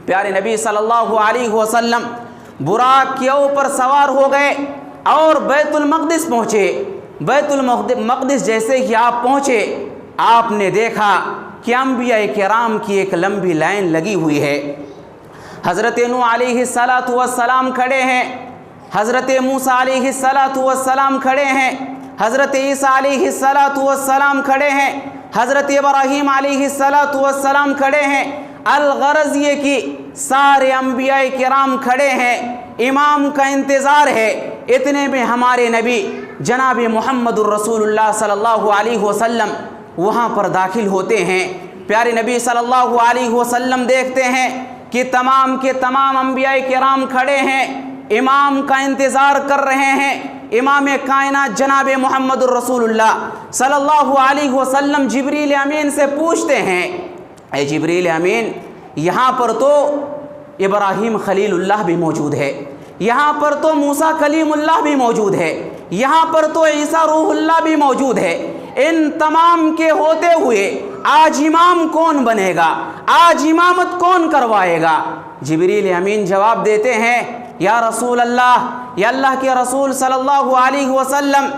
پیارے نبی صلی اللہ علیہ وسلم براق کے اوپر سوار ہو گئے اور بیت المقدس پہنچے۔ بیت المقدس جیسے ہی آپ پہنچے، آپ نے دیکھا کہ انبیاء کرام کی ایک لمبی لائن لگی ہوئی ہے۔ حضرت نوح علیہ السلام کھڑے ہیں، حضرت موسیٰ علیہ السلام کھڑے ہیں، حضرت عیسیٰ علیہ السلام کھڑے ہیں، حضرت ابراہیم علیہ السلام کھڑے ہیں۔ الغرض یہ کہ سارے انبیاء کرام کھڑے ہیں، امام کا انتظار ہے۔ اتنے میں ہمارے نبی جناب محمد الرسول اللہ صلی اللہ علیہ وسلم وہاں پر داخل ہوتے ہیں۔ پیارے نبی صلی اللہ علیہ وسلم دیکھتے ہیں کہ تمام کے تمام انبیاء کرام کھڑے ہیں، امام کا انتظار کر رہے ہیں۔ امام کائنات جناب محمد الرسول اللہ صلی اللہ علیہ وسلم جبریل امین سے پوچھتے ہیں، اے جبریل امین، یہاں پر تو ابراہیم خلیل اللہ بھی موجود ہے، یہاں پر تو موسیٰ کلیم اللہ بھی موجود ہے، یہاں پر تو عیسیٰ روح اللہ بھی موجود ہے، ان تمام کے ہوتے ہوئے آج امام کون بنے گا؟ آج امامت کون کروائے گا؟ جبریل امین جواب دیتے ہیں، یا رسول اللہ، یا اللہ کے رسول صلی اللہ علیہ وسلم،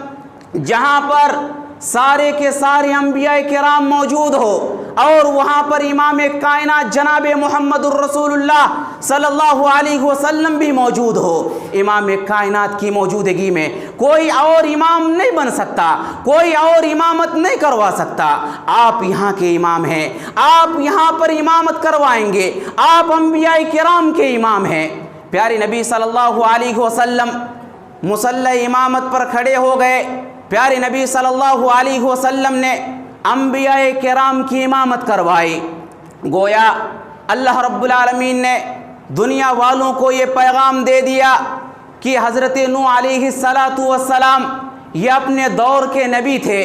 جہاں پر سارے کے سارے انبیاء کرام موجود ہو اور وہاں پر امام کائنات جناب محمد الرسول اللہ صلی اللہ علیہ وسلم بھی موجود ہو، امام کائنات کی موجودگی میں کوئی اور امام نہیں بن سکتا، کوئی اور امامت نہیں کروا سکتا۔ آپ یہاں کے امام ہیں، آپ یہاں پر امامت کروائیں گے، آپ انبیاء کرام کے امام ہیں۔ پیارے نبی صلی اللہ علیہ وسلم مصلی امامت پر کھڑے ہو گئے۔ پیارے نبی صلی اللہ علیہ وسلم نے انبیاء کرام کی امامت کروائی۔ گویا اللہ رب العالمین نے دنیا والوں کو یہ پیغام دے دیا کہ حضرت نوح علیہ السلام یہ اپنے دور کے نبی تھے،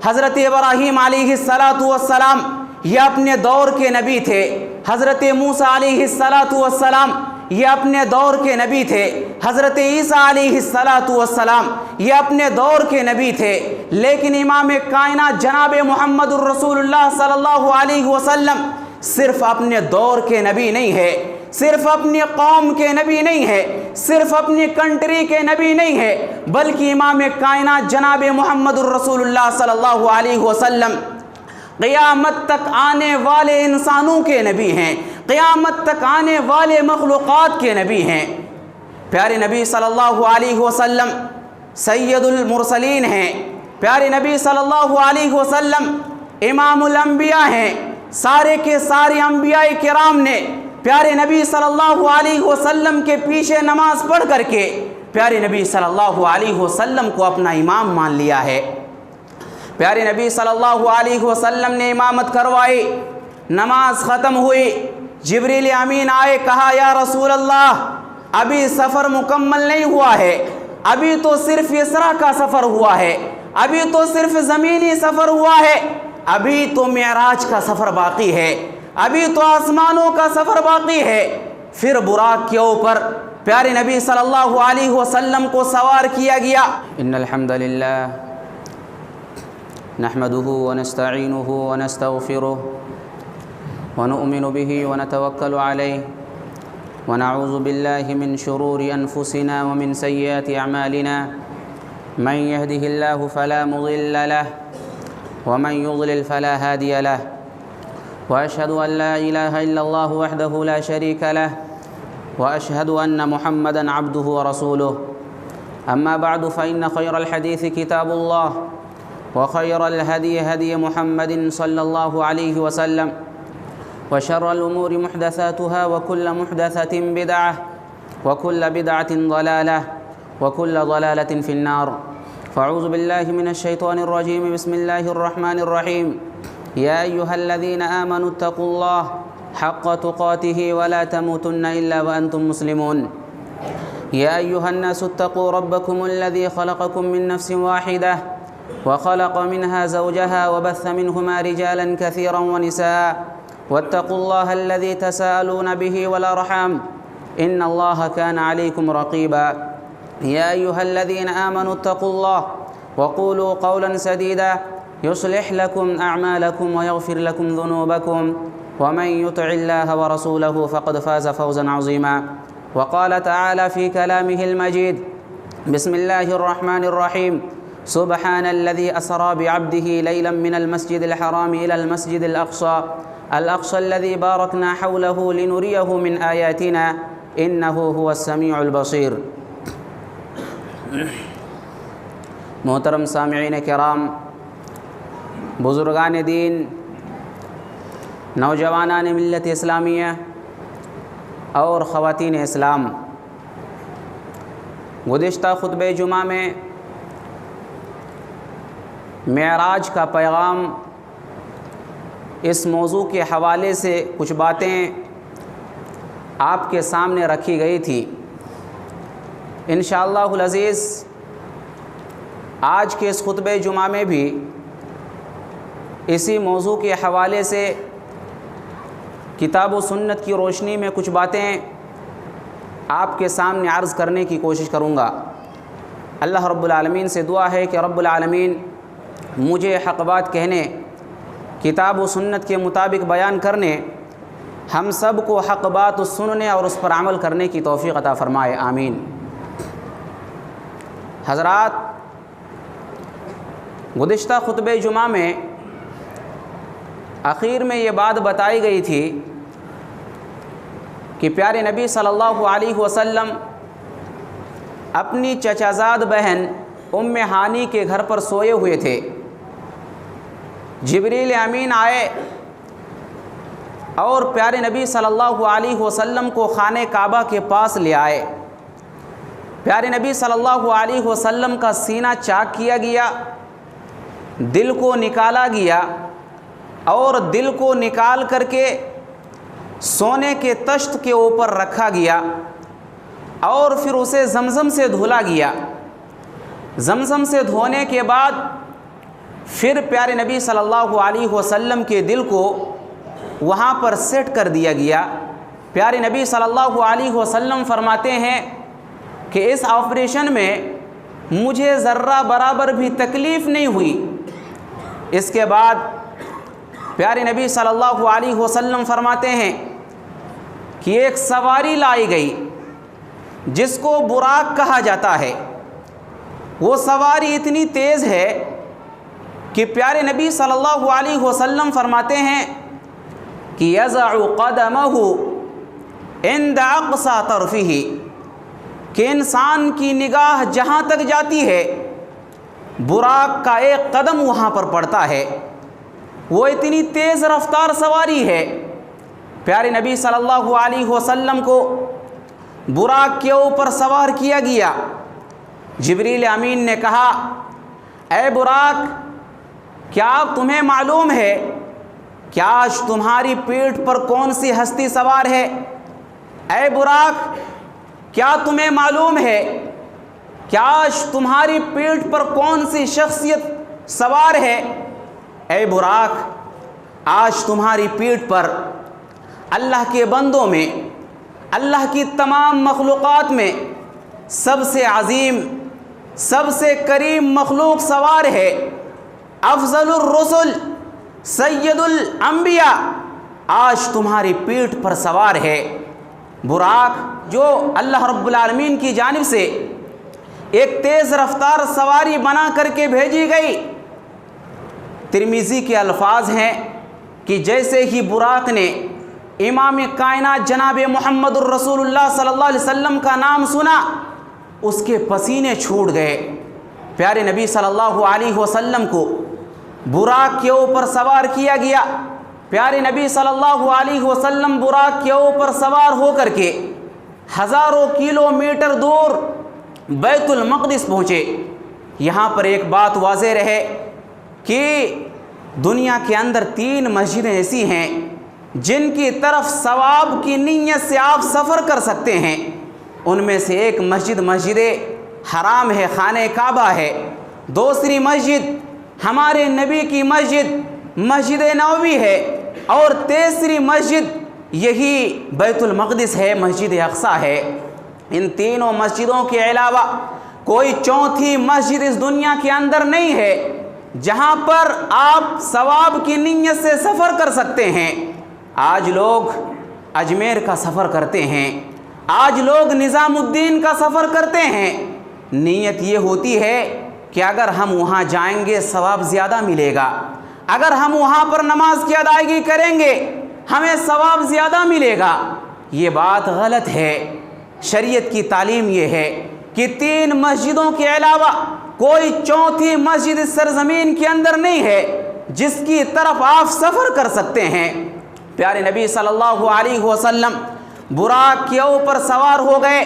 حضرت ابراہیم علیہ السلام یہ اپنے دور کے نبی تھے، حضرت موسیٰ علیہ السلام یہ اپنے دور کے نبی تھے، حضرت عیسیٰ علیہ السلام یہ اپنے دور کے نبی تھے، لیکن امام کائنات جناب محمد الرسول اللہ صلی اللہ علیہ وسلم صرف اپنے دور کے نبی نہیں ہے، صرف اپنی قوم کے نبی نہیں ہے، صرف اپنی کنٹری کے نبی نہیں ہے، بلکہ امام کائنات جناب محمد الرسول اللہ صلی اللہ علیہ وسلم قیامت تک آنے والے انسانوں کے نبی ہیں، قیامت تک آنے والے مخلوقات کے نبی ہیں۔ پیارے نبی صلی اللہ علیہ وسلم سید المرسلین ہیں، پیارے نبی صلی اللہ علیہ وسلم امام الانبیاء ہیں۔ سارے کے سارے انبیاء کرام نے پیارے نبی صلی اللہ علیہ وسلم کے پیچھے نماز پڑھ کر کے پیارے نبی صلی اللہ علیہ وسلم کو اپنا امام مان لیا ہے۔ پیارے نبی صلی اللہ علیہ وسلم نے امامت کروائی، نماز ختم ہوئی، جبریل امین آئے، کہا یا رسول اللہ ابھی سفر مکمل نہیں ہوا ہے، ابھی تو صرف اسراء کا سفر ہوا ہے، ابھی تو صرف زمینی سفر ہوا ہے، ابھی تو معراج کا سفر باقی ہے، ابھی تو آسمانوں کا سفر باقی ہے۔ پھر براق کے اوپر پیارے نبی صلی اللہ علیہ وسلم کو سوار کیا گیا۔ ان الحمد للہ نحمده ونستعینه ونستغفره ونؤمن به ونتوکل علیہ ونعوذ باللہ من شرور انفسنا ومن سیئات اعمالنا من يهده الله فلا مضل له ومن يضلل فلا هادي له واشهد ان لا اله الا الله وحده لا شريك له واشهد ان محمدا عبده ورسوله اما بعد فان خير الحديث كتاب الله وخير الهدي هدي محمد صلى الله عليه وسلم وشر الأمور محدثاتها وكل محدثة بدعة وكل بدعة ضلالة وكل ضلالة في النار فأعوذ بالله من الشيطان الرجيم بسم الله الرحمن الرحيم يا أيها الذين آمنوا اتقوا الله حق تقاته ولا تموتن إلا وأنتم مسلمون يا أيها الناس اتقوا ربكم الذي خلقكم من نفس واحدة وخلق منها زوجها وبث منهما رجالا كثيرا ونساء واتقوا الله الذي تساءلون به والأرحام إن الله كان عليكم رقيبا يا أيها الذين آمنوا اتقوا الله وقولوا قولا سديدا يصلح لكم أعمالكم ويغفر لكم ذنوبكم ومن يطع الله ورسوله فقد فاز فوزا عظيما. وقال تعالى في كلامه المجيد: بسم الله الرحمن الرحيم. سبحان الذي أسرى بعبده ليلا من المسجد الحرام إلى المسجد الأقصى الذي باركنا حوله لنريه من آياتنا إنه هو السميع البصير. محترم سامعین کرام، بزرگان دین، نوجوانان ملت اسلامیہ اور خواتین اسلام، گزشتہ خطبہ جمعہ میں معراج کا پیغام اس موضوع کے حوالے سے کچھ باتیں آپ کے سامنے رکھی گئی تھی. انشاءاللہ العزیز آج کے اس خطبہ جمعہ میں بھی اسی موضوع کے حوالے سے کتاب و سنت کی روشنی میں کچھ باتیں آپ کے سامنے عرض کرنے کی کوشش کروں گا. اللہ رب العالمین سے دعا ہے کہ رب العالمین مجھے حق بات کہنے، کتاب و سنت کے مطابق بیان کرنے، ہم سب کو حق بات سننے اور اس پر عمل کرنے کی توفیق عطا فرمائے، آمین. حضرات، گزشتہ خطبہ جمعہ میں آخر میں یہ بات بتائی گئی تھی کہ پیارے نبی صلی اللہ علیہ وسلم اپنی چچا زاد بہن ام ہانی کے گھر پر سوئے ہوئے تھے. جبریل امین آئے اور پیارے نبی صلی اللہ علیہ وسلم کو خانہ کعبہ کے پاس لے آئے. پیارے نبی صلی اللہ علیہ وسلم کا سینہ چاک کیا گیا، دل کو نکالا گیا اور دل کو نکال کر کے سونے کے تشت کے اوپر رکھا گیا اور پھر اسے زمزم سے دھولا گیا. زمزم سے دھونے کے بعد پھر پیارے نبی صلی اللہ علیہ وسلم کے دل کو وہاں پر سیٹ کر دیا گیا. پیارے نبی صلی اللہ علیہ وسلم فرماتے ہیں کہ اس آپریشن میں مجھے ذرہ برابر بھی تکلیف نہیں ہوئی. اس کے بعد پیارے نبی صلی اللہ علیہ وسلم فرماتے ہیں کہ ایک سواری لائی گئی جس کو براق کہا جاتا ہے. وہ سواری اتنی تیز ہے کہ پیارے نبی صلی اللہ علیہ وسلم فرماتے ہیں کہ یضع قدمہ عند اقصى طرفہ، کہ انسان کی نگاہ جہاں تک جاتی ہے براق کا ایک قدم وہاں پر پڑتا ہے. وہ اتنی تیز رفتار سواری ہے. پیارے نبی صلی اللہ علیہ وسلم کو براق کے اوپر سوار کیا گیا. جبریل امین نے کہا: اے براق، کیا تمہیں معلوم ہے کہ آج تمہاری پیٹھ پر کون سی ہستی سوار ہے؟ اے براق، کیا تمہیں معلوم ہے کہ آج تمہاری پیٹھ پر کون سی شخصیت سوار ہے؟ اے براق، آج تمہاری پیٹھ پر اللہ کے بندوں میں، اللہ کی تمام مخلوقات میں سب سے عظیم، سب سے کریم مخلوق سوار ہے. افضل الرسل، سید الانبیاء آج تمہاری پیٹھ پر سوار ہے. براق جو اللہ رب العالمین کی جانب سے ایک تیز رفتار سواری بنا کر کے بھیجی گئی. ترمذی کے الفاظ ہیں کہ جیسے ہی براق نے امام کائنات جناب محمد الرسول اللہ صلی اللہ علیہ وسلم کا نام سنا، اس کے پسینے چھوٹ گئے. پیارے نبی صلی اللہ علیہ وسلم کو براق کے اوپر سوار کیا گیا. پیارے نبی صلی اللہ علیہ وسلم براق کے اوپر سوار ہو کر کے ہزاروں کلومیٹر دور بیت المقدس پہنچے. یہاں پر ایک بات واضح رہے کہ دنیا کے اندر 3 مسجدیں ایسی ہیں جن کی طرف ثواب کی نیت سے آپ سفر کر سکتے ہیں. ان میں سے ایک مسجد حرام ہے، خانہ کعبہ ہے. دوسری مسجد ہمارے نبی کی مسجد نبوی ہے، اور تیسری مسجد یہی بیت المقدس ہے، مسجد اقصیٰ ہے. ان تینوں مسجدوں کے علاوہ کوئی چوتھی مسجد اس دنیا کے اندر نہیں ہے جہاں پر آپ ثواب کی نیت سے سفر کر سکتے ہیں. آج لوگ اجمیر کا سفر کرتے ہیں، آج لوگ نظام الدین کا سفر کرتے ہیں، نیت یہ ہوتی ہے کہ اگر ہم وہاں جائیں گے ثواب زیادہ ملے گا، اگر ہم وہاں پر نماز کی ادائیگی کریں گے ہمیں ثواب زیادہ ملے گا۔ یہ بات غلط ہے۔ شریعت کی تعلیم یہ ہے کہ 3 مسجدوں کے علاوہ کوئی چوتھی مسجد اس سرزمین کے اندر نہیں ہے جس کی طرف آپ سفر کر سکتے ہیں۔ پیارے نبی صلی اللہ علیہ وسلم براق کے اوپر سوار ہو گئے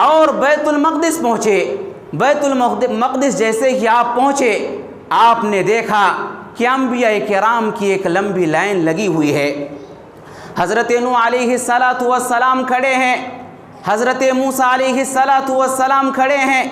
اور بیت المقدس پہنچے۔ بیت المقدس جیسے ہی آپ پہنچے آپ نے دیکھا کہ انبیاء کرام کی ایک لمبی لائن لگی ہوئی ہے۔ حضرت نوح علیہ السلام کھڑے ہیں، حضرت موسیٰ علیہ السلام کھڑے ہیں،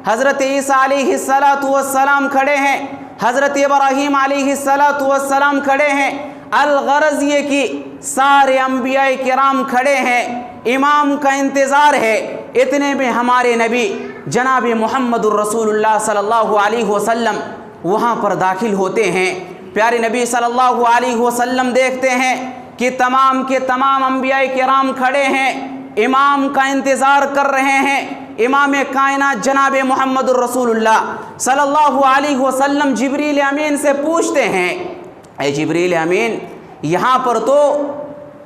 حضرت عیسیٰ علیہ السلام کھڑے ہیں، حضرت ابراہیم علیہ السلام کھڑے ہیں۔ الغرض یہ کہ سارے انبیاء کرام کھڑے ہیں، امام کا انتظار ہے۔ اتنے میں ہمارے نبی جناب محمد الرسول اللہ صلی اللہ علیہ وسلم وہاں پر داخل ہوتے ہیں۔ پیارے نبی صلی اللہ علیہ وسلم دیکھتے ہیں کہ تمام کے تمام انبیاء کرام کھڑے ہیں، امام کا انتظار کر رہے ہیں۔ امام کائنات جناب محمد الرسول اللہ صلی اللہ علیہ وسلم جبریل امین سے پوچھتے ہیں، اے جبریل امین، یہاں پر تو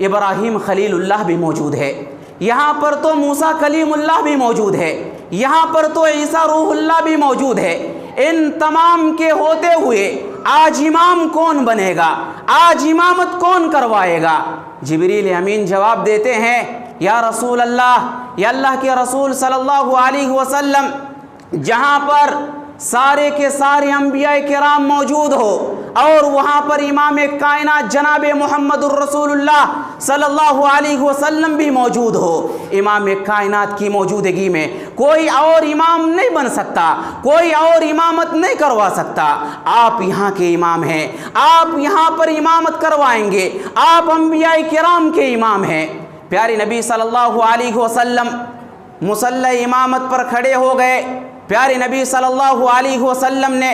ابراہیم خلیل اللہ بھی موجود ہے، یہاں پر تو موسیٰ کلیم اللہ بھی موجود ہے، یہاں پر تو عیسیٰ روح اللہ بھی موجود ہے، ان تمام کے ہوتے ہوئے آج امام کون بنے گا، آج امامت کون کروائے گا؟ جبریل امین جواب دیتے ہیں، یا رسول اللہ، یا اللہ کے رسول صلی اللہ علیہ وسلم، جہاں پر سارے کے سارے انبیاء کرام موجود ہو اور وہاں پر امام کائنات جناب محمد الرسول اللہ صلی اللہ علیہ وسلم بھی موجود ہو، امام کائنات کی موجودگی میں کوئی اور امام نہیں بن سکتا، کوئی اور امامت نہیں کروا سکتا۔ آپ یہاں کے امام ہیں، آپ یہاں پر امامت کروائیں گے، آپ انبیاء کرام کے امام ہیں۔ پیارے نبی صلی اللہ علیہ وسلم مصلی امامت پر کھڑے ہو گئے۔ پیارے نبی صلی اللہ علیہ وسلم نے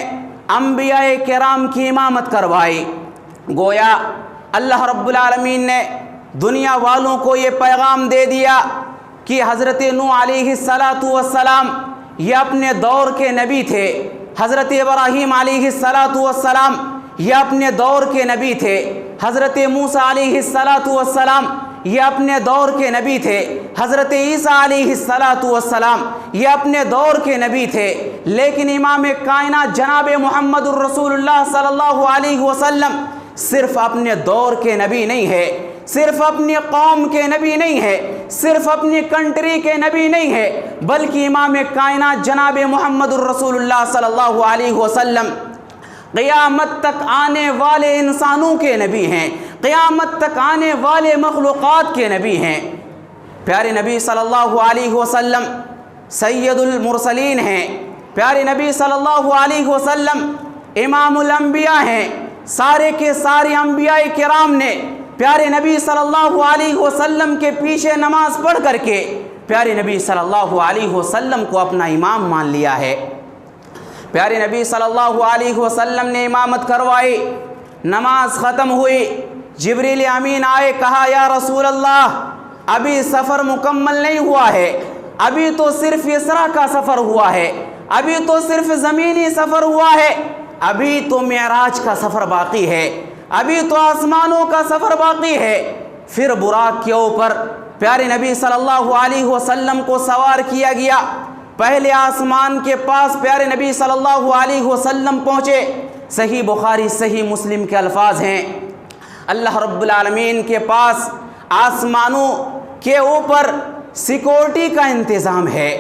انبیاء کرام کی امامت کروائی۔ گویا اللہ رب العالمین نے دنیا والوں کو یہ پیغام دے دیا کہ حضرت نوح علیہ السلام یہ اپنے دور کے نبی تھے، حضرت ابراہیم علیہ السلام یہ اپنے دور کے نبی تھے، حضرت موسیٰ علیہ السلام یہ اپنے دور کے نبی تھے، حضرت عیسیٰ علیہ السلام یہ اپنے دور کے نبی تھے، لیکن امام کائنات جناب محمد الرسول اللہ صلی اللہ علیہ وسلم صرف اپنے دور کے نبی نہیں ہے، صرف اپنی قوم کے نبی نہیں ہے، صرف اپنی کنٹری کے نبی نہیں ہے، بلکہ امام کائنات جناب محمد الرسول اللہ صلی اللہ علیہ وسلم قیامت تک آنے والے انسانوں کے نبی ہیں، قیامت تک آنے والے مخلوقات کے نبی ہیں۔ پیارے نبی صلی اللہ علیہ وسلم سید المرسلین ہیں، پیارے نبی صلی اللہ علیہ وسلم امام الانبیاء ہیں۔ سارے کے سارے انبیاء کرام نے پیارے نبی صلی اللہ علیہ وسلم کے پیچھے نماز پڑھ کر کے پیارے نبی صلی اللہ علیہ وسلم کو اپنا امام مان لیا ہے۔ پیارے نبی صلی اللہ علیہ وسلم نے امامت کروائی، نماز ختم ہوئی، جبریل امین آئے، کہا یا رسول اللہ ابھی سفر مکمل نہیں ہوا ہے، ابھی تو صرف اسرا کا سفر ہوا ہے، ابھی تو صرف زمینی سفر ہوا ہے، ابھی تو معراج کا سفر باقی ہے، ابھی تو آسمانوں کا سفر باقی ہے۔ پھر براق کے اوپر پیارے نبی صلی اللہ علیہ وسلم کو سوار کیا گیا۔ پہلے آسمان کے پاس پیارے نبی صلی اللہ علیہ وسلم پہنچے۔ صحیح بخاری صحیح مسلم کے الفاظ ہیں، اللہ رب العالمین کے پاس آسمانوں کے اوپر سیکورٹی کا انتظام ہے،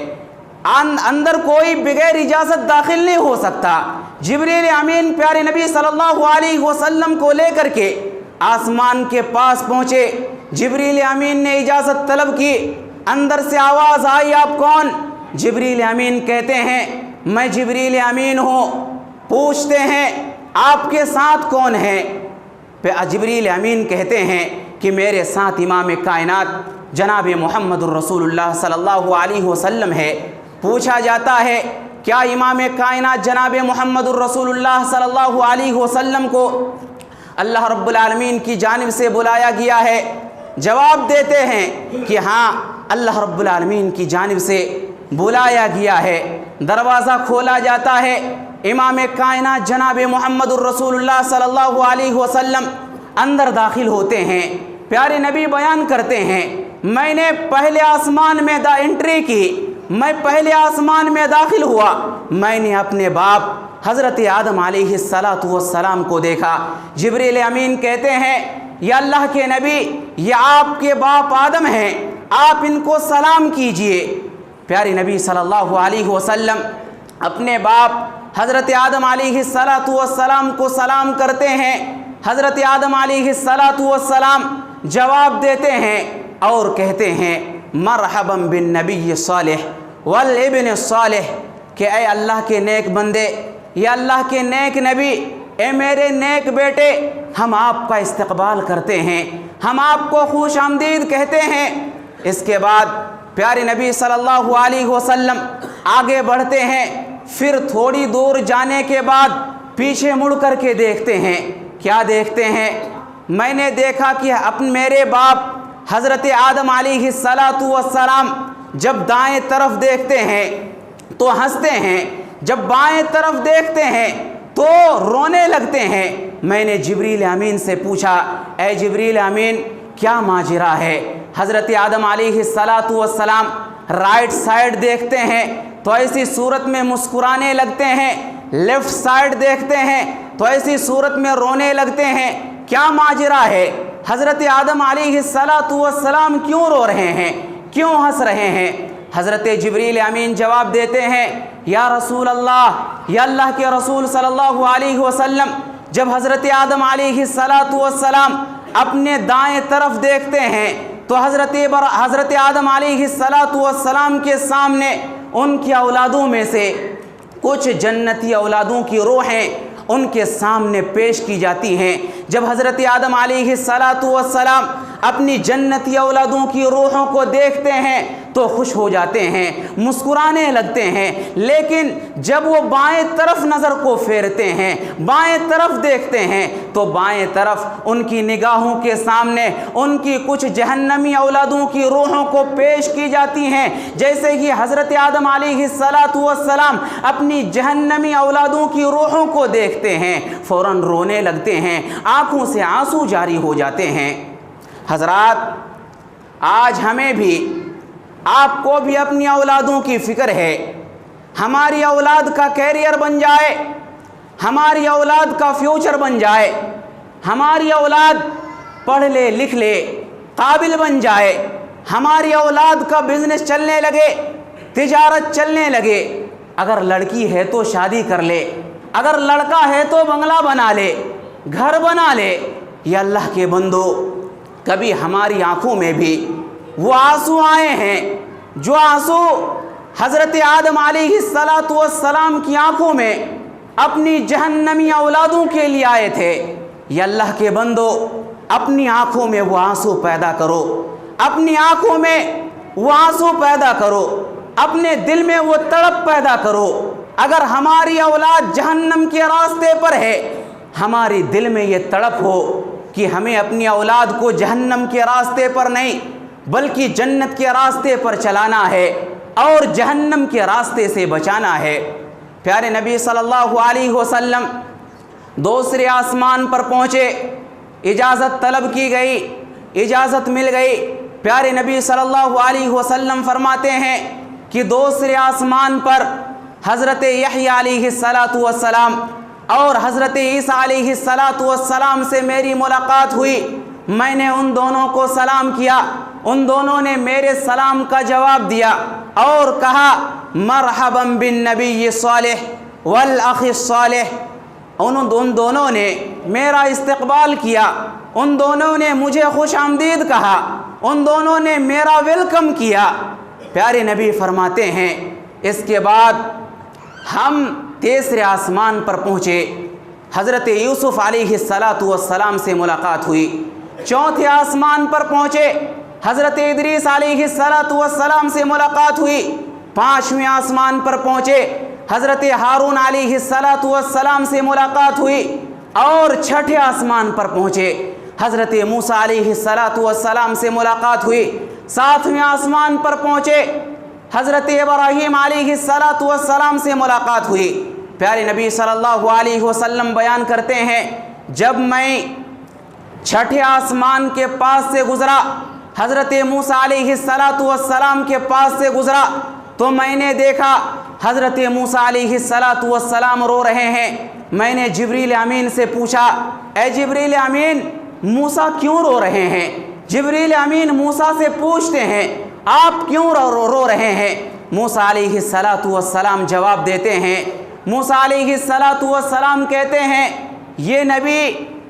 اندر کوئی بغیر اجازت داخل نہیں ہو سکتا۔ جبریل امین پیارے نبی صلی اللہ علیہ وسلم کو لے کر کے آسمان کے پاس پہنچے۔ جبریل امین نے اجازت طلب کی، اندر سے آواز آئی، آپ کون؟ جبریل امین کہتے ہیں میں جبریل امین ہوں۔ پوچھتے ہیں آپ کے ساتھ کون ہیں؟ جبریل امین کہتے ہیں کہ میرے ساتھ امام کائنات جناب محمد الرسول اللہ صلی اللہ علیہ وسلم ہے۔ پوچھا جاتا ہے کیا امام کائنات جناب محمد الرسول اللہ صلی اللہ علیہ وسلم کو اللہ رب العالمین کی جانب سے بلایا گیا ہے؟ جواب دیتے ہیں کہ ہاں اللہ رب العالمین کی جانب سے بلایا گیا ہے۔ دروازہ کھولا جاتا ہے، امام کائنات جناب محمد الرسول اللہ صلی اللہ علیہ وسلم اندر داخل ہوتے ہیں۔ پیارے نبی بیان کرتے ہیں میں نے پہلے آسمان میں انٹری کی، میں پہلے آسمان میں داخل ہوا، میں نے اپنے باپ حضرت آدم علیہ السلام کو دیکھا۔ جبریل امین کہتے ہیں یا اللہ کے نبی یہ آپ کے باپ آدم ہیں، آپ ان کو سلام کیجئے۔ پیارے نبی صلی اللہ علیہ وسلم اپنے باپ حضرت آدم علیہ السلام کو سلام کرتے ہیں۔ حضرت آدم علیہ السلام جواب دیتے ہیں اور کہتے ہیں مرحبا بالنبی الصالح والابن الصالح، کہ اے اللہ کے نیک بندے، یا اللہ کے نیک نبی، اے میرے نیک بیٹے، ہم آپ کا استقبال کرتے ہیں، ہم آپ کو خوش آمدید کہتے ہیں۔ اس کے بعد پیارے نبی صلی اللہ علیہ وسلم آگے بڑھتے ہیں، پھر تھوڑی دور جانے کے بعد پیچھے مڑ کر کے دیکھتے ہیں۔ کیا دیکھتے ہیں؟ میں نے دیکھا کہ میرے باپ حضرت آدم علیہ السلام جب دائیں طرف دیکھتے ہیں تو ہنستے ہیں، جب بائیں طرف دیکھتے ہیں تو رونے لگتے ہیں۔ میں نے جبریل امین سے پوچھا اے جبریل امین کیا ماجرا ہے؟ حضرت آدم علیہ السلام رائٹ سائڈ دیکھتے ہیں تو ایسی صورت میں مسکرانے لگتے ہیں، لیفٹ سائڈ دیکھتے ہیں تو ایسی صورت میں رونے لگتے ہیں۔ کیا ماجرا ہے؟ حضرت آدم علیہ السلام کیوں رو رہے ہیں، کیوں ہنس رہے ہیں؟ حضرت جبریل امین جواب دیتے ہیں یا رسول اللہ، یا اللہ کے رسول صلی اللہ علیہ وسلم، جب حضرت آدم علیہ السلام اپنے دائیں طرف دیکھتے ہیں تو حضرت آدم علیہ السلام کے سامنے ان کی اولادوں میں سے کچھ جنتی اولادوں کی روحیں ان کے سامنے پیش کی جاتی ہیں۔ جب حضرت آدم علیہ السلام اپنی جنتی اولادوں کی روحوں کو دیکھتے ہیں تو خوش ہو جاتے ہیں، مسکرانے لگتے ہیں، لیکن جب وہ بائیں طرف نظر کو پھیرتے ہیں، بائیں طرف دیکھتے ہیں تو بائیں طرف ان کی نگاہوں کے سامنے ان کی کچھ جہنمی اولادوں کی روحوں کو پیش کی جاتی ہیں۔ جیسے ہی حضرت آدم علیہ السلام اپنی جہنمی اولادوں کی روحوں کو دیکھتے ہیں فوراً رونے لگتے ہیں، آنکھوں سے آنسو جاری ہو جاتے ہیں۔ حضرات آج ہمیں بھی، آپ کو بھی اپنی اولادوں کی فکر ہے، ہماری اولاد کا کیریئر بن جائے، ہماری اولاد کا فیوچر بن جائے، ہماری اولاد پڑھ لے لکھ لے قابل بن جائے، ہماری اولاد کا بزنس چلنے لگے، تجارت چلنے لگے۔ اگر لڑکی ہے تو شادی کر لے، اگر لڑکا ہے تو بنگلہ بنا لے، گھر بنا لے۔ یا اللہ کے بندو، کبھی ہماری آنکھوں میں بھی وہ آنسو آئے ہیں جو آنسو حضرت آدم علیہ السلام کی آنکھوں میں اپنی جہنمی اولادوں کے لیے آئے تھے؟ یا اللہ کے بندو، اپنی آنکھوں میں وہ آنسو پیدا کرو، اپنی آنکھوں میں وہ آنسو پیدا کرو، اپنے دل میں وہ تڑپ پیدا کرو۔ اگر ہماری اولاد جہنم کے راستے پر ہے، ہماری دل میں یہ تڑپ ہو کہ ہمیں اپنی اولاد کو جہنم کے راستے پر نہیں بلکہ جنت کے راستے پر چلانا ہے اور جہنم کے راستے سے بچانا ہے۔ پیارے نبی صلی اللہ علیہ وسلم دوسرے آسمان پر پہنچے، اجازت طلب کی گئی، اجازت مل گئی۔ پیارے نبی صلی اللہ علیہ وسلم فرماتے ہیں کہ دوسرے آسمان پر حضرت یحییٰ علیہ السلام اور حضرت عیسیٰ علیہ السلام سے میری ملاقات ہوئی۔ میں نے ان دونوں کو سلام کیا، ان دونوں نے میرے سلام کا جواب دیا اور کہا مرحبا بالنبی الصالح والاخ الصالح۔ ان دونوں نے میرا استقبال کیا، ان دونوں نے مجھے خوش آمدید کہا، ان دونوں نے میرا ویلکم کیا۔ پیارے نبی فرماتے ہیں اس کے بعد ہم تیسرے آسمان پر پہنچے، حضرت یوسف علیہ السلام سے ملاقات ہوئی۔ چوتھے آسمان پر پہنچے، حضرت ادریس علیہ السلام سے ملاقات ہوئی۔ پانچویں آسمان پر پہنچے، حضرت ہارون علیہ السلام سے ملاقات ہوئی۔ اور چھٹے آسمان پر پہنچے، حضرت موسیٰ علیہ السلام سے ملاقات ہوئی، ساتویں آسمان پر پہنچے، حضرت ابراہیم علیہ السلام سے ملاقات ہوئی۔ پیارے نبی صلی اللہ علیہ وسلم بیان کرتے ہیں، جب میں چھٹے آسمان کے پاس سے گزرا، حضرت موسیٰ علیہ السلام کے پاس سے گزرا، تو میں نے دیکھا حضرت موسیٰ علیہ السلام رو رہے ہیں۔ میں نے جبریل امین سے پوچھا، اے جبریل امین، موسیٰ کیوں رو رہے ہیں؟ جبریل امین موسیٰ سے پوچھتے ہیں، آپ کیوں رو رہے ہیں؟ موسیٰ علیہ السلام جواب دیتے ہیں، موسیٰ علیہ السلام کہتے ہیں، یہ نبی،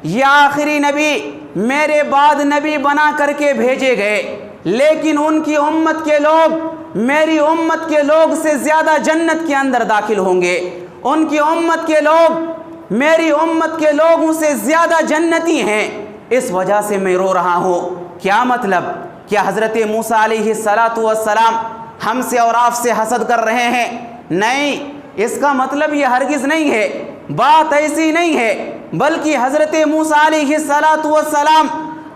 یہ آخری نبی میرے بعد نبی بنا کر کے بھیجے گئے، لیکن ان کی امت کے لوگ میری امت کے لوگ سے زیادہ جنت کے اندر داخل ہوں گے، ان کی امت کے لوگ میری امت کے لوگوں سے زیادہ جنتی ہیں، اس وجہ سے میں رو رہا ہوں۔ کیا مطلب؟ کیا حضرت موسیٰ علیہ السلام ہم سے اور آپ سے حسد کر رہے ہیں؟ نہیں، اس کا مطلب یہ ہرگز نہیں ہے، بات ایسی نہیں ہے، بلکہ حضرت موسیٰ علیہ السلام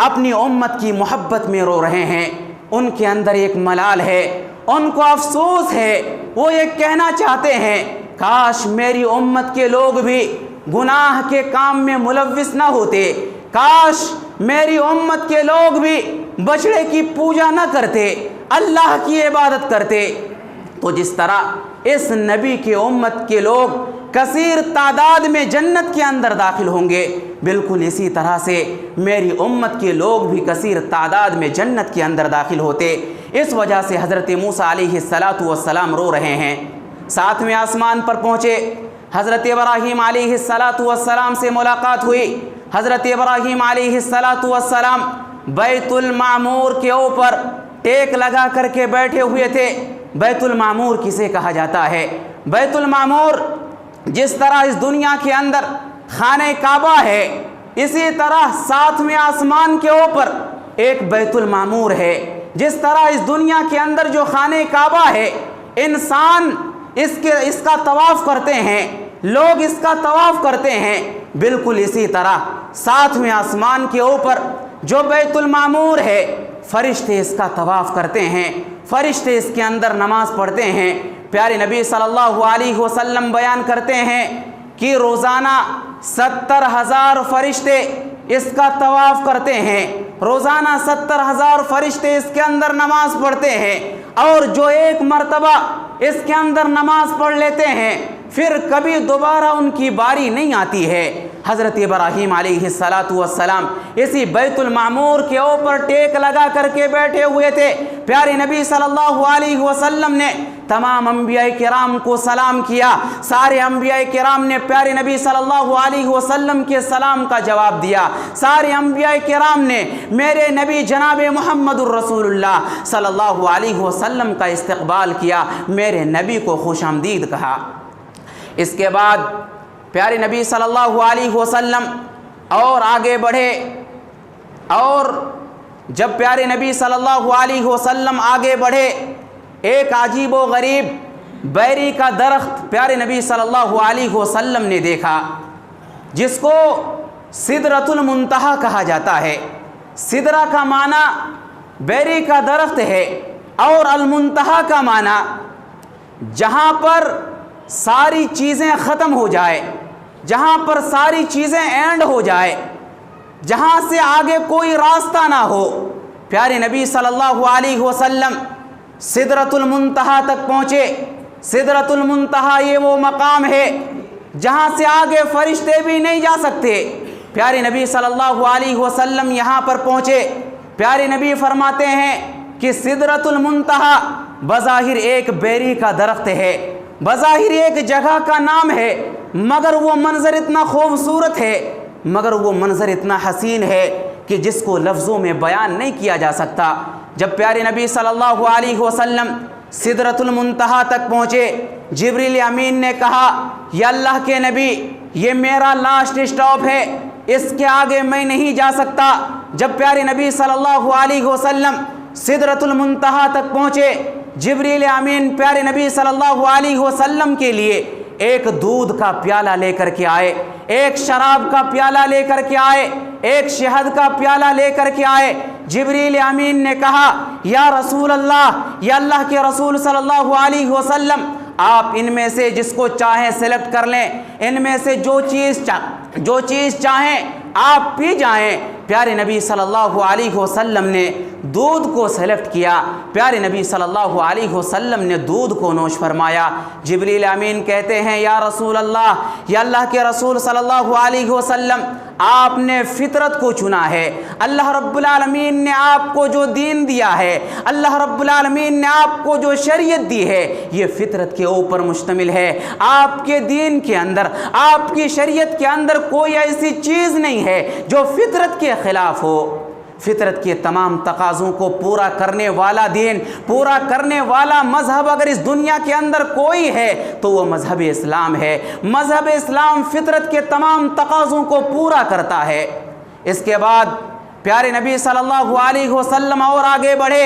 اپنی امت کی محبت میں رو رہے ہیں۔ ان کے اندر ایک ملال ہے، ان کو افسوس ہے، وہ یہ کہنا چاہتے ہیں، کاش میری امت کے لوگ بھی گناہ کے کام میں ملوث نہ ہوتے، کاش میری امت کے لوگ بھی بچڑے کی پوجا نہ کرتے، اللہ کی عبادت کرتے۔ تو جس طرح اس نبی کی امت کے لوگ کثیر تعداد میں جنت کے اندر داخل ہوں گے، بالکل اسی طرح سے میری امت کے لوگ بھی کثیر تعداد میں جنت کے اندر داخل ہوتے۔ اس وجہ سے حضرت موسیٰ علیہ السلام رو رہے ہیں۔ ساتویں آسمان پر پہنچے، حضرت ابراہیم علیہ السلام سے ملاقات ہوئی۔ حضرت ابراہیم علیہ السلام بیت المعمور کے اوپر ٹیک لگا کر کے بیٹھے ہوئے تھے۔ بیت المعمور کسے کہا جاتا ہے؟ بیت المعمور جس طرح اس دنیا کے اندر خانہ کعبہ ہے، اسی طرح ساتویں آسمان کے اوپر ایک بیت المعمور ہے۔ جس طرح اس دنیا کے اندر جو خانہ کعبہ ہے، انسان اس کا طواف کرتے ہیں، لوگ اس کا طواف کرتے ہیں، بالکل اسی طرح ساتویں آسمان کے اوپر جو بیت المعمور ہے، فرشتے اس کا طواف کرتے ہیں، فرشتے اس کے اندر نماز پڑھتے ہیں۔ پیارے نبی صلی اللہ علیہ وسلم بیان کرتے ہیں کہ روزانہ 70,000 فرشتے اس کا طواف کرتے ہیں، روزانہ 70,000 فرشتے اس کے اندر نماز پڑھتے ہیں، اور جو ایک مرتبہ اس کے اندر نماز پڑھ لیتے ہیں پھر کبھی دوبارہ ان کی باری نہیں آتی ہے۔ حضرت ابراہیم علیہ السلام اسی بیت المعمور کے اوپر ٹیک لگا کر کے بیٹھے ہوئے تھے۔ پیارے نبی صلی اللہ علیہ وسلم نے تمام انبیاء کرام کو سلام کیا، سارے انبیاء کرام نے پیارے نبی صلی اللہ علیہ وسلم کے سلام کا جواب دیا، سارے انبیاء کرام نے میرے نبی جناب محمد الرسول اللہ صلی اللہ علیہ وسلم کا استقبال کیا، میرے نبی کو خوش آمدید کہا۔ اس کے بعد پیارے نبی صلی اللہ علیہ وسلم اور آگے بڑھے، اور جب پیارے نبی صلی اللہ علیہ وسلم آگے بڑھے، ایک عجیب و غریب بیری کا درخت پیارے نبی صلی اللہ علیہ وسلم نے دیکھا، جس کو سدرۃ المنتہا کہا جاتا ہے۔ سدرہ کا معنی بیری کا درخت ہے، اور المنتہا کا معنی جہاں پر ساری چیزیں ختم ہو جائے، جہاں پر ساری چیزیں اینڈ ہو جائے، جہاں سے آگے کوئی راستہ نہ ہو۔ پیارے نبی صلی اللہ علیہ وسلم سدرۃ المنتہا تک پہنچے۔ سدرۃ المنتہا یہ وہ مقام ہے جہاں سے آگے فرشتے بھی نہیں جا سکتے۔ پیارے نبی صلی اللہ علیہ وسلم یہاں پر پہنچے۔ پیارے نبی فرماتے ہیں کہ سدرۃ المنتہا بظاہر ایک بیری کا درخت ہے، بظاہر ایک جگہ کا نام ہے، مگر وہ منظر اتنا خوبصورت ہے، مگر وہ منظر اتنا حسین ہے کہ جس کو لفظوں میں بیان نہیں کیا جا سکتا۔ جب پیارے نبی صلی اللہ علیہ وسلم سدرۃ المنتہا تک پہنچے، جبریل امین نے کہا، یا اللہ کے نبی، یہ میرا لاسٹ اسٹاپ ہے، اس کے آگے میں نہیں جا سکتا۔ جب پیارے نبی صلی اللہ علیہ وسلم سدرۃ المنتہا تک پہنچے، جبریل امین پیارے نبی صلی اللہ علیہ وسلم کے لیے ایک دودھ کا پیالہ لے کر کے آئے، ایک شراب کا پیالہ لے کر کے آئے، ایک شہد کا پیالہ لے کر کے آئے۔ جبریل امین نے کہا یا رسول اللہ، یا اللہ کے رسول صلی اللہ علیہ وسلم، آپ ان میں سے جس کو چاہیں سلیکٹ کر لیں، ان میں سے جو چیز چاہیں آپ پی جائیں۔ پیارے نبی صلی اللہ علیہ وسلم نے دودھ کو سلیکٹ کیا، پیارے نبی صلی اللہ علیہ وسلم نے دودھ کو نوش فرمایا۔ جبریل امین کہتے ہیں یا رسول اللہ، یا اللہ کے رسول صلی اللہ علیہ وسلم، آپ نے فطرت کو چنا ہے۔ اللہ رب العالمین نے آپ کو جو دین دیا ہے، اللہ رب العالمین نے آپ کو جو شریعت دی ہے، یہ فطرت کے اوپر مشتمل ہے۔ آپ کے دین کے اندر، آپ کی شریعت کے اندر کوئی ایسی چیز نہیں ہے جو فطرت کے خلاف ہو۔ فطرت کے تمام تقاضوں کو پورا کرنے والا دین، پورا کرنے والا مذہب اگر اس دنیا کے اندر کوئی ہے تو وہ مذہب اسلام ہے۔ مذہب اسلام فطرت کے تمام تقاضوں کو پورا کرتا ہے۔ اس کے بعد پیارے نبی صلی اللہ علیہ وسلم اور آگے بڑھے۔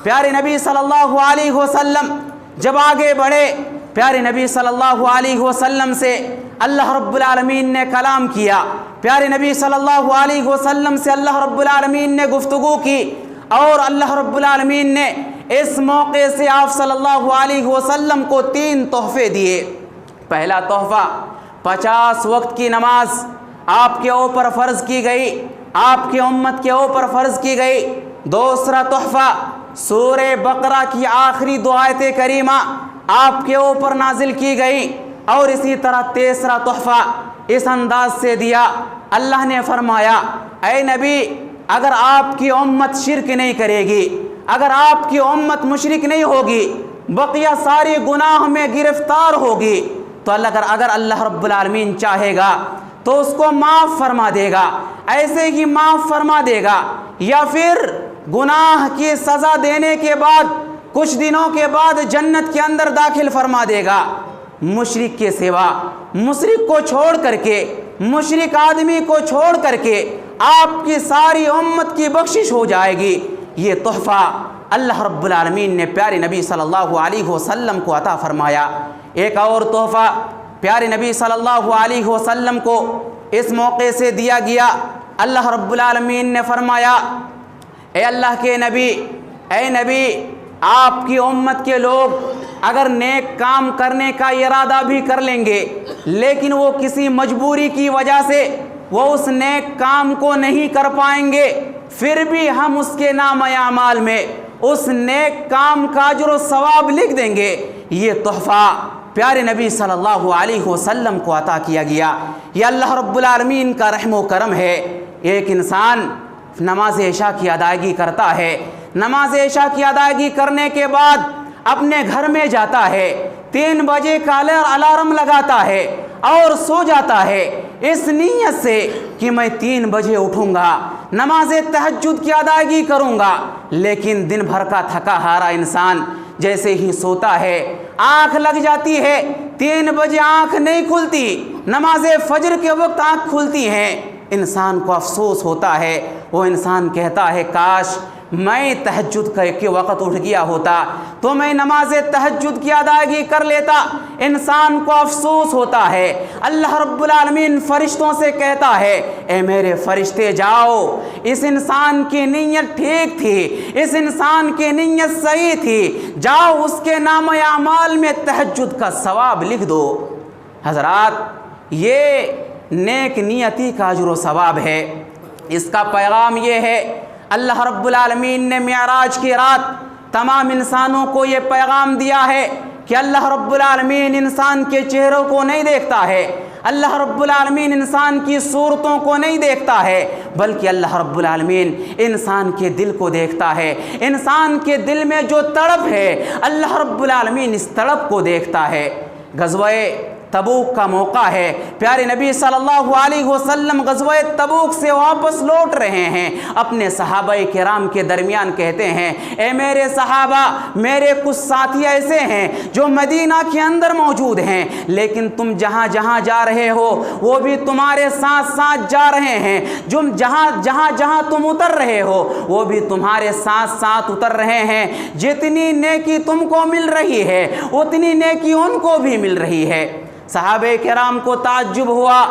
پیارے نبی صلی اللہ علیہ وسلم جب آگے بڑھے، پیارے نبی صلی اللہ علیہ وسلم سے اللہ رب العالمین نے کلام کیا۔ پیارے نبی صلی اللہ علیہ وسلم سے اللہ رب العالمین نے گفتگو کی، اور اللہ رب العالمین نے اس موقع سے آپ صلی اللہ علیہ وسلم کو 3 تحفے دیے۔ پہلا تحفہ 50 وقت کی نماز آپ کے اوپر فرض کی گئی، آپ کی امت کے اوپر فرض کی گئی۔ دوسرا تحفہ سورہ بقرہ کی آخری 2 آیتیں کریمہ آپ کے اوپر نازل کی گئی، اور اسی طرح تیسرا تحفہ اس انداز سے دیا۔ اللہ نے فرمایا اے نبی، اگر آپ کی امت شرک نہیں کرے گی، اگر آپ کی امت مشرک نہیں ہوگی، بقیہ ساری گناہ میں گرفتار ہوگی، تو اگر اللہ رب العالمین چاہے گا تو اس کو معاف فرما دے گا، ایسے ہی معاف فرما دے گا، یا پھر گناہ کی سزا دینے کے بعد کچھ دنوں کے بعد جنت کے اندر داخل فرما دے گا۔ مشرک کے سوا، مشرک کو چھوڑ کر کے، مشرک آدمی کو چھوڑ کر کے آپ کی ساری امت کی بخشش ہو جائے گی۔ یہ تحفہ اللہ رب العالمین نے پیارے نبی صلی اللہ علیہ وسلم کو عطا فرمایا۔ ایک اور تحفہ پیارے نبی صلی اللہ علیہ وسلم کو اس موقع سے دیا گیا۔ اللہ رب العالمین نے فرمایا اے اللہ کے نبی، اے نبی، آپ کی امت کے لوگ اگر نیک کام کرنے کا ارادہ بھی کر لیں گے، لیکن وہ کسی مجبوری کی وجہ سے وہ اس نیک کام کو نہیں کر پائیں گے، پھر بھی ہم اس کے نامہ اعمال میں اس نیک کام کا اجر و ثواب لکھ دیں گے۔ یہ تحفہ پیارے نبی صلی اللہ علیہ وسلم کو عطا کیا گیا۔ یہ اللہ رب العالمین کا رحم و کرم ہے۔ ایک انسان نماز عشاء کی ادائیگی کرتا ہے، نماز عشاء کی ادائیگی کرنے کے بعد اپنے گھر میں جاتا ہے، 3 بجے کا الارم لگاتا ہے اور سو جاتا ہے اس نیت سے کہ میں 3 بجے اٹھوں گا، نماز تہجد کی ادائیگی کروں گا۔ لیکن دن بھر کا تھکا ہارا انسان جیسے ہی سوتا ہے، آنکھ لگ جاتی ہے، 3 بجے آنکھ نہیں کھلتی، نماز فجر کے وقت آنکھ کھلتی ہیں، انسان کو افسوس ہوتا ہے۔ وہ انسان کہتا ہے کاش میں تہجد کے وقت اٹھ گیا ہوتا تو میں نماز تہجد کی ادائیگی کر لیتا۔ انسان کو افسوس ہوتا ہے۔ اللہ رب العالمین فرشتوں سے کہتا ہے اے میرے فرشتے جاؤ، اس انسان کی نیت ٹھیک تھی، اس انسان کی نیت صحیح تھی، جاؤ اس کے نامہ اعمال میں تہجد کا ثواب لکھ دو۔ حضرات، یہ نیک نیتی کا اجر و ثواب ہے۔ اس کا پیغام یہ ہے، اللہ رب العالمین نے معراج کی رات تمام انسانوں کو یہ پیغام دیا ہے کہ اللہ رب العالمین انسان کے چہروں کو نہیں دیکھتا ہے، اللہ رب العالمین انسان کی صورتوں کو نہیں دیکھتا ہے، بلکہ اللہ رب العالمین انسان کے دل کو دیکھتا ہے۔ انسان کے دل میں جو تڑپ ہے اللہ رب العالمین اس تڑپ کو دیکھتا ہے۔ غزوہ تبوک کا موقع ہے، پیارے نبی صلی اللہ علیہ وسلم غزوہ تبوک سے واپس لوٹ رہے ہیں، اپنے صحابہ کرام کے درمیان کہتے ہیں اے میرے صحابہ، میرے کچھ ساتھی ایسے ہیں جو مدینہ کے اندر موجود ہیں، لیکن تم جہاں جہاں جا رہے ہو وہ بھی تمہارے ساتھ ساتھ جا رہے ہیں، جہاں تم اتر رہے ہو وہ بھی تمہارے ساتھ ساتھ اتر رہے ہیں، جتنی نیکی تم کو مل رہی ہے اتنی نیکی ان کو بھی مل رہی ہے۔ صحابہ کرام کو تعجب ہوا،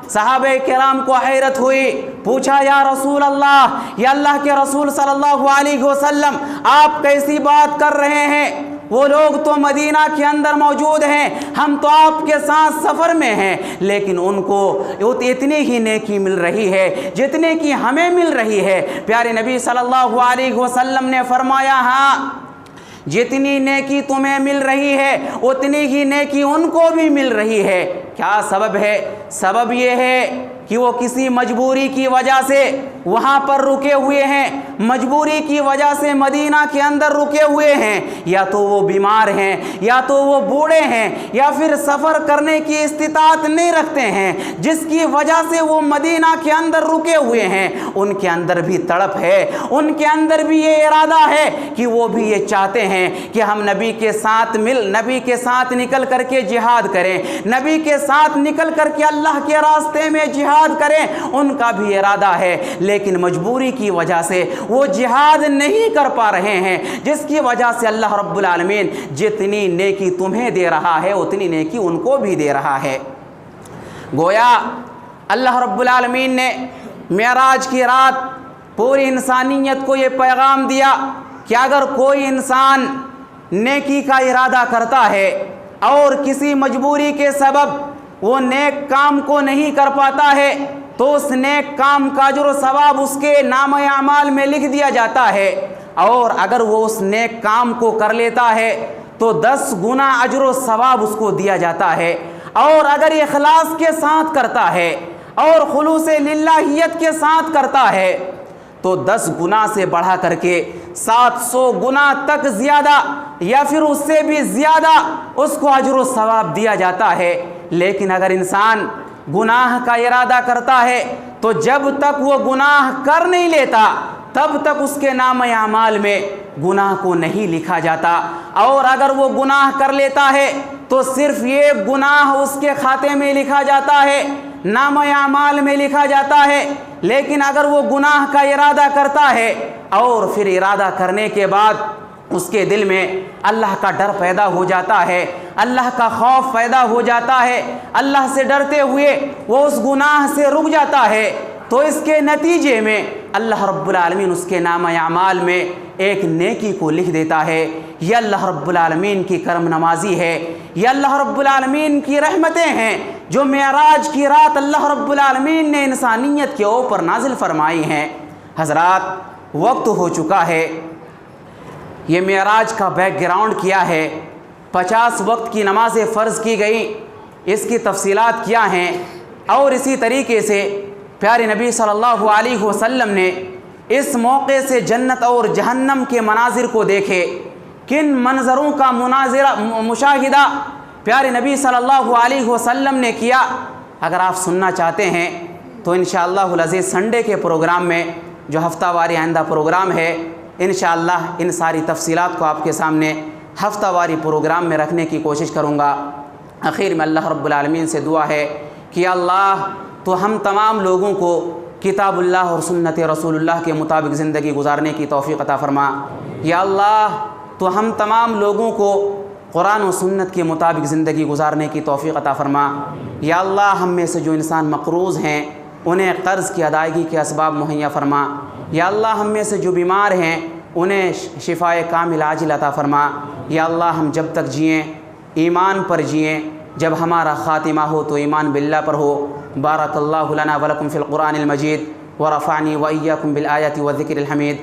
صحابہ کرام کو حیرت ہوئی، پوچھا یا رسول اللہ، یا اللہ کے رسول صلی اللہ علیہ وسلم آپ کیسی بات کر رہے ہیں؟ وہ لوگ تو مدینہ کے اندر موجود ہیں، ہم تو آپ کے ساتھ سفر میں ہیں، لیکن ان کو اتنی ہی نیکی مل رہی ہے جتنے کی ہمیں مل رہی ہے۔ پیارے نبی صلی اللہ علیہ وسلم نے فرمایا ہاں، جتنی نیکی تمہیں مل رہی ہے اتنی ہی نیکی ان کو بھی مل رہی ہے۔ کیا سبب ہے؟ سبب یہ ہے کہ وہ کسی مجبوری کی وجہ سے وہاں پر رکے ہوئے ہیں، مجبوری کی وجہ سے مدینہ کے اندر رکے ہوئے ہیں، یا تو وہ بیمار ہیں، یا تو وہ بوڑھے ہیں، یا پھر سفر کرنے کی استطاعت نہیں رکھتے ہیں، جس کی وجہ سے وہ مدینہ کے اندر رکے ہوئے ہیں۔ ان کے اندر بھی تڑپ ہے، ان کے اندر بھی یہ ارادہ ہے کہ وہ بھی یہ چاہتے ہیں کہ ہم نبی کے ساتھ نکل کر کے جہاد کریں، نبی کے ساتھ نکل کر کے اللہ کے راستے میں جہاد کریں۔ ان کا بھی ارادہ ہے، لیکن مجبوری کی وجہ سے وہ جہاد نہیں کر پا رہے ہیں، جس کی وجہ سے اللہ رب العالمین جتنی نیکی تمہیں دے رہا ہے اتنی نیکی ان کو بھی دے رہا ہے۔ گویا اللہ رب العالمین نے معراج کی رات پوری انسانیت کو یہ پیغام دیا کہ اگر کوئی انسان نیکی کا ارادہ کرتا ہے اور کسی مجبوری کے سبب وہ نیک کام کو نہیں کر پاتا ہے تو اس نیک کام کا اجر و ثواب اس کے نامہ اعمال میں لکھ دیا جاتا ہے، اور اگر وہ اس نیک کام کو کر لیتا ہے تو 10 گنا اجر و ثواب اس کو دیا جاتا ہے، اور اگر اخلاص کے ساتھ کرتا ہے اور خلوص للہیت کے ساتھ کرتا ہے تو 10 گنا سے بڑھا کر کے 700 گنا تک زیادہ یا پھر اس سے بھی زیادہ اس کو اجر و ثواب دیا جاتا ہے۔ لیکن اگر انسان گناہ کا ارادہ کرتا ہے تو جب تک وہ گناہ کر نہیں لیتا تب تک اس کے نام اعمال میں گناہ کو نہیں لکھا جاتا، اور اگر وہ گناہ کر لیتا ہے تو صرف یہ گناہ اس کے کھاتے میں لکھا جاتا ہے، نام اعمال میں لکھا جاتا ہے۔ لیکن اگر وہ گناہ کا ارادہ کرتا ہے اور پھر ارادہ کرنے کے بعد اس کے دل میں اللہ کا ڈر پیدا ہو جاتا ہے، اللہ کا خوف پیدا ہو جاتا ہے، اللہ سے ڈرتے ہوئے وہ اس گناہ سے رک جاتا ہے، تو اس کے نتیجے میں اللہ رب العالمین اس کے نام اعمال میں ایک نیکی کو لکھ دیتا ہے۔ یہ اللہ رب العالمین کی کرم نوازی ہے، یہ اللہ رب العالمین کی رحمتیں ہیں جو معراج کی رات اللہ رب العالمین نے انسانیت کے اوپر نازل فرمائی ہیں۔ حضرات، وقت ہو چکا ہے، یہ معراج کا بیک گراؤنڈ کیا ہے، 50 وقت کی نمازیں فرض کی گئی، اس کی تفصیلات کیا ہیں، اور اسی طریقے سے پیارے نبی صلی اللہ علیہ وسلم نے اس موقع سے جنت اور جہنم کے مناظر کو دیکھے، کن منظروں کا مشاہدہ پیارے نبی صلی اللہ علیہ وسلم نے کیا۔ اگر آپ سننا چاہتے ہیں تو انشاءاللہ العزیز سنڈے کے پروگرام میں جو ہفتہ واری آئندہ پروگرام ہے، انشاءاللہ ان ساری تفصیلات کو آپ کے سامنے ہفتہ واری پروگرام میں رکھنے کی کوشش کروں گا۔ آخر میں اللہ رب العالمین سے دعا ہے کہ اللہ تو ہم تمام لوگوں کو کتاب اللہ اور سنت رسول اللہ کے مطابق زندگی گزارنے کی توفیق عطا فرما۔ یا اللہ تو ہم تمام لوگوں کو قرآن و سنت کے مطابق زندگی گزارنے کی توفیق عطا فرما۔ یا اللہ ہم میں سے جو انسان مقروض ہیں انہیں قرض کی ادائیگی کے اسباب مہیا فرما۔ یا اللہ ہم میں سے جو بیمار ہیں انہیں شفائے کامل عاجل عطا فرما۔ یا اللہ ہم جب تک جئیں ایمان پر جئیں، جب ہمارا خاتمہ ہو تو ایمان باللہ پر ہو۔ بارک اللہ لنا ولکم فی القرآن المجید ورفعنی وإیاکم بالآیات والذکر الحمید۔